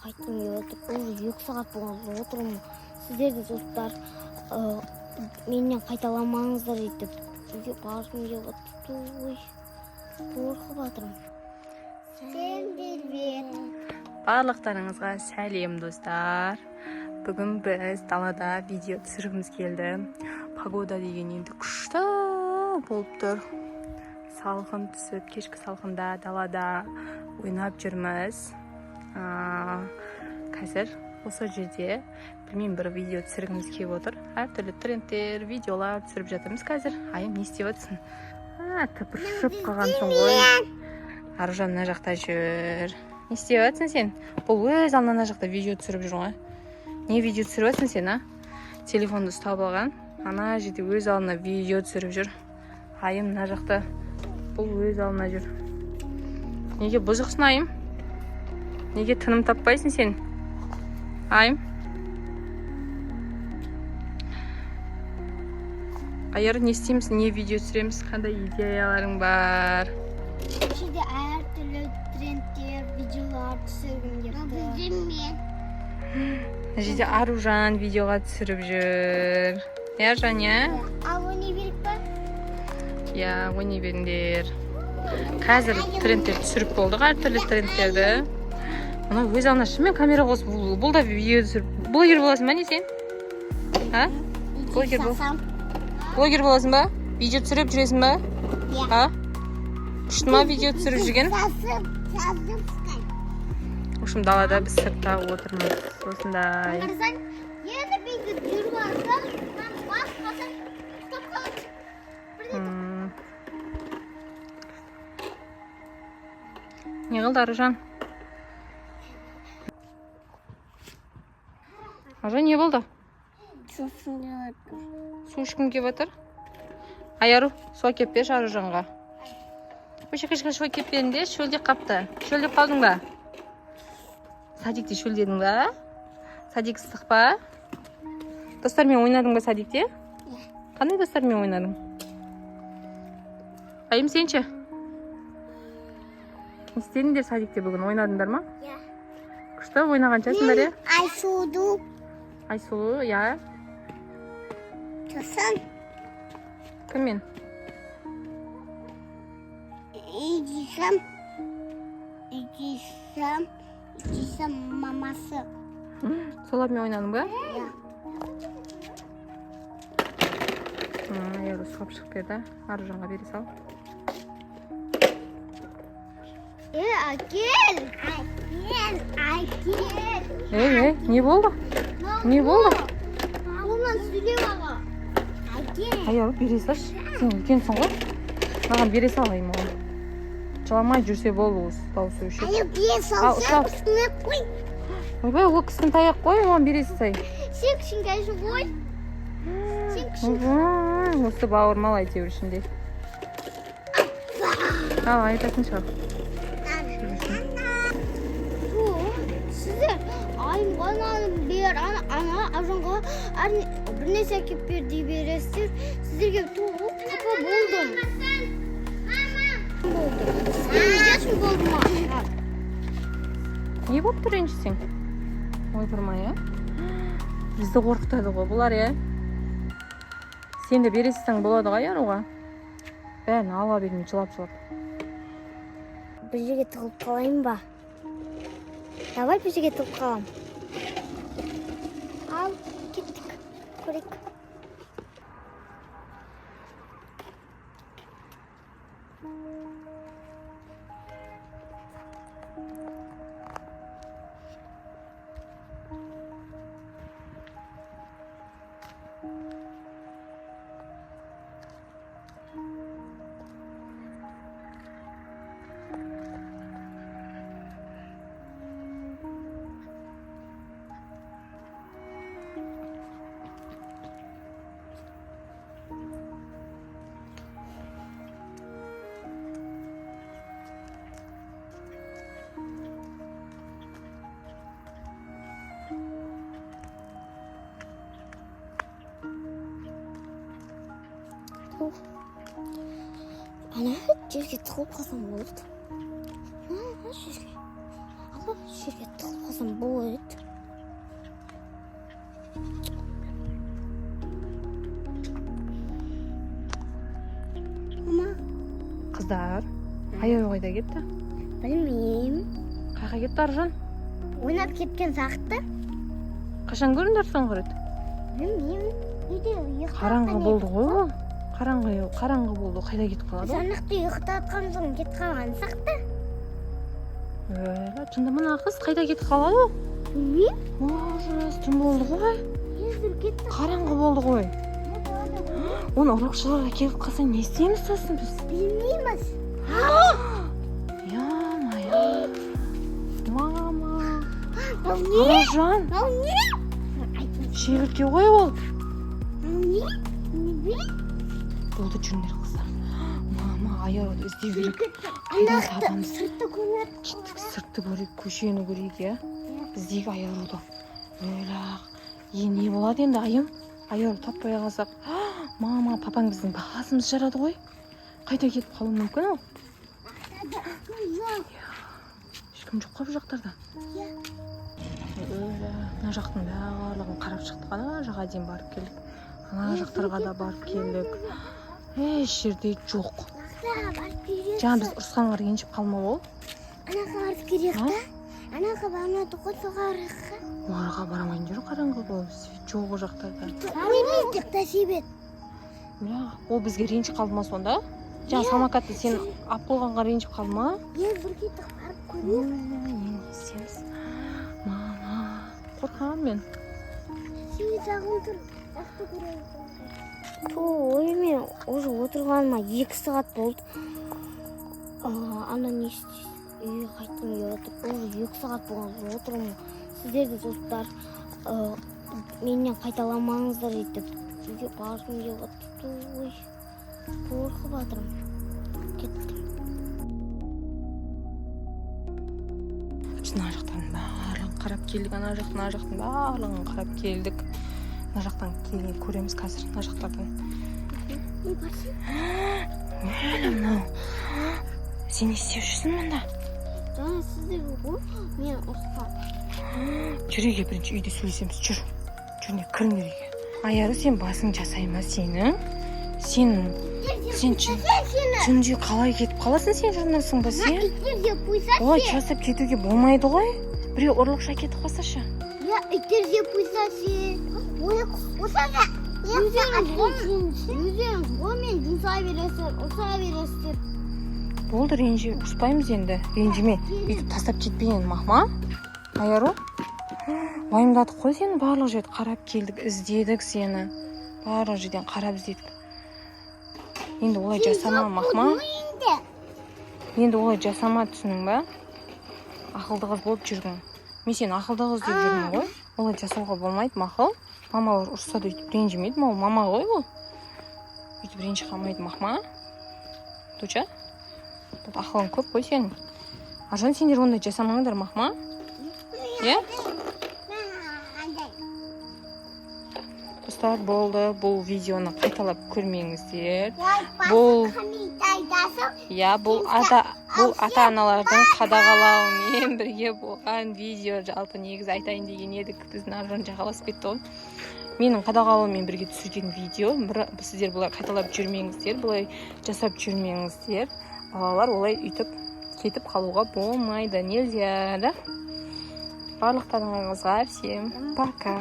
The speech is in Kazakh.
Қайтқым келіп отыр. Уже 2 сағат болған отырмын. Сіздер де достар менен қайталамаңыздар етіп. Үйге барғым келіп отыр. Ой, қорқып жатырмын. Сәлем бербет. Барлықтарыңызға сәлем достар. Бүгін біз далада видео түсіргіміз келді. Погода деген енді күшті болып тұр. Салқын түсіп, кешкі салқында далада ойнап жүрміз. Қазір осы жерде білмеймін бір видео түсіргіміз келіп отыр. Әртүрлі трендтер, видеолар түсіріп жатырмыз қазір. Айым не істеп жатырсың? Тыпыршып қалғансың ғой. Аружан мына жақта жүр. Не істеп жатырсың сен? Бұл өз алдына мына жақта видео түсіріп жүр ғой. Не видео түсіріп жатырсың сен, Телефонды ұстап алған. Ана жерде өз алдына видео түсіріп жүр. Айым мына жақта. Бұл өз алдына жүр. Неге бұзықсың, Айым? Неге тыным таппайсың сен? Айым? Айыр, не істейміз? Не видео түсіреміз? Қандай идеяларың бар? Şimdi әртүрлі трендтер, видеолар түсіргім келді. Жерде Аружан видеоға түсіріп жүр. Аружан, Ал ойнай беріп па? ойнай беріңдер. Қазір трендтер түсіріп болдық, әртүрлі трендтерді. Мұны өз алдына шынымен камера қосып, бұл да видео түсіріп. Блогер боласың ба не сен? Блогер боласың ба? Видео түсіріп жүресің ба? Күшті ма видео түсіріп жүрген? В общем, далада біз сыртта отырмыз. Осындай. Енді бейді жүріп арсам, бас қасам, ұстап қалып. Не қылды, Аружан? Аружан, не болды? Су ішкім келіп отыр. Айару, су әкеп берші Аружанға. Көші-көші су әкеп беріңдер, шөлдеп қапты. Шөлдеп қалдың ба? Садикте шөлдедің ба? Садик ыстық па? Достармен ойнадың ба садикте? Қандай достармен ойнадың? Айым, сенші? Не істедіңдер садикте бүгін? Ойнадыңдар ма? Күшті ойнағаншасың бәрі? Айсуду. Айсулу, Тосан. Кіммен? Идисам мамасы. Солармен ойнадың ба? Айару сұғап шығып берді. Аружанға бере сал. Әкел. Не болды? Не болды? Онан сөйлеп аға. Айару, бере салшы. Сен үлкенсің ғой. Маған бере сал, Айым оған. Жыламай жүрсе болды осы дауысы өшіп. Бере салшы, үстіне қой. Ойбай, ол кісінің таяқ қой, оған бересі сай. Сен кішкентай ғой. Осы бауырмал әйтеуір ішінде. Ал, айтатын шығар. Сіздер айымғанын бер, ана Аружанға бірнәрсе әкеп бер дей бересіздер. Сіздерге қапа болдым. Недесін болды ма? Не болып тұр еншісің? Ой, тұрмай, Бізді қорқытады ғой бұлар, Сен де бересің болады ғой, Аруға. Бәрін ала бермей жылап-жылап. Бір жерге тығылып қалайын ба? Давай бір жерге тығылып қалам. Ал, кеттік. Көрек. Ана жерге тығылып қалсам болды. Ана жерге тығылып қалсам бассам болады. Мама, Қыздар, аяғы қайда кетті? білмеймін. Қайға кетті Аржан? Ойнап кеткен сақты? Қашан көріңдер соңғы рет? Білмеймін. Үйде ұйықтап Қараңғы болды ғой ол. Қараңғы болды. Қайда кетіп қалады? Санақты ұйықтатқан соң кетіп қалған сақты? Шында мына қыз қайда кетіп қалады? Білмеймін. Ужас, түн болды ғой. Езір кетті. Қараңғы болды ғой. Оны ұрлықшылар әкеліп қалса не істейміз сосын біз? Білмейміз. Я-мая. Мама. Бұл не? Аржан, Бұл не? шегіртке ғой ол. Бұл не? Не білейін? Болды жүріңдер қыздар. Мама, аяруды іздеу керек. Анақты табамыз? сыртты көріп. Кеттік, сыртты көрейік, көшені көрейік, иә. Іздейік аяруды. Ойлақ. Не болады енді айым? Аяру таппай қалсақ. Мама, папаң біздің басымыз жарады ғой. Қайда кетіп қалуы мүмкін ол? Ешкім жоқ қой бұл жақтарда. Мына жақтың барлығын қарап шықтық. Ана жаққа дейін барып келдік. Ана жақтарға да барып келдік. Еш жерде жоқ. Жаңа біз ұрысқанға ренжіп қалмау ол. Анаға барып керек та. Анаға бармады ғой соғарыққа. Оларға барамайын жүр, қараңғы ғой. Свет жоқ ол жақтарда. Емездік та себет. Ол бізге ренжіп қалды ма сонда? Жаңа самокатты сен ап қойғанға ренжіп қалды ма? Бір кетіп барып көрейік. Не істейміз? Мама, қорқамын мен. Себет жағын тұр. Жақты көрейік. Ой, мен уже отырғаныма 2 сағат болды. Ана не істейсіз? Үйге қайттым келіп уже 2 сағат болған отырмын. Сіздер де достар менен қайталамаңыздар етіп. Үйге барғым келіп отыр. Ой, қорқып жатырмын. Кеттім. Ана жақтардың барлығын қарап келдік, ана жақтың барлығын қарап келдік. Мына жақтан келген көреміз қазір, мына жақтардан. Не барсың? Мынау. Сен не істеп жүрсің мұнда? Жаңа сіздер ғой, мен ұрысқан. Жүреге бірінші үйде сөйлесеміз, жүр. Жүріне кіріңдер үйге. Аяру, сен басың жасай ма сенің? Сен түнде қалай кетіп қаласың сен жүрмесің ба сен? Иттерге қойса Олай жасап кетуге болмайды ғой. Біреу ұрлықша кетіп қалсашы. Я иттерге қойса сен. Оса да. Өзіңіз ғой мен жұмсай бересіздер. Болды, ұрыспаймыз енді. Ренжіме. Бүйтіп тастап кетпейін, мақма. Аяру. Уайымдадық қой сені, барлық жерді қарап келдік, іздедік сені. Барлық жерден қарап іздедік. Енді олай жасама, мақма. Енді олай жасама, түсінің ба? Ақылды қыз болып жүргің. Мен сен ақылды қыз деп жүрмін ғой. Олай жасауға болмайды, мақыл. Мамалар ұрса да өйтіп ренжімейді, ол мама ғой ол. Өйтіп ренжі қалмайды, мақма. Дуча? Ақылың көп қой сенің. Аржан, сендер ондай жасамаңдар, мақма. Е? Достар, болды. Бұл видеоны қайталап көрмеңіздер. Бұл ата-аналардың қадағалауымен бірге болған видео. Жалпы негізі айтайын деген едік. Біздің Аржан жағаласып кетті ғой. Менің қадағалауымен бірге түсірген видео. Сіздер бұлай қайталап жүрмеңіздер, бұлай жасап жүрмеңіздер. Балалар олай үйтіп кетіп қалуға болмайды. Нельзя, да? Барлықтарыңызға всем пока.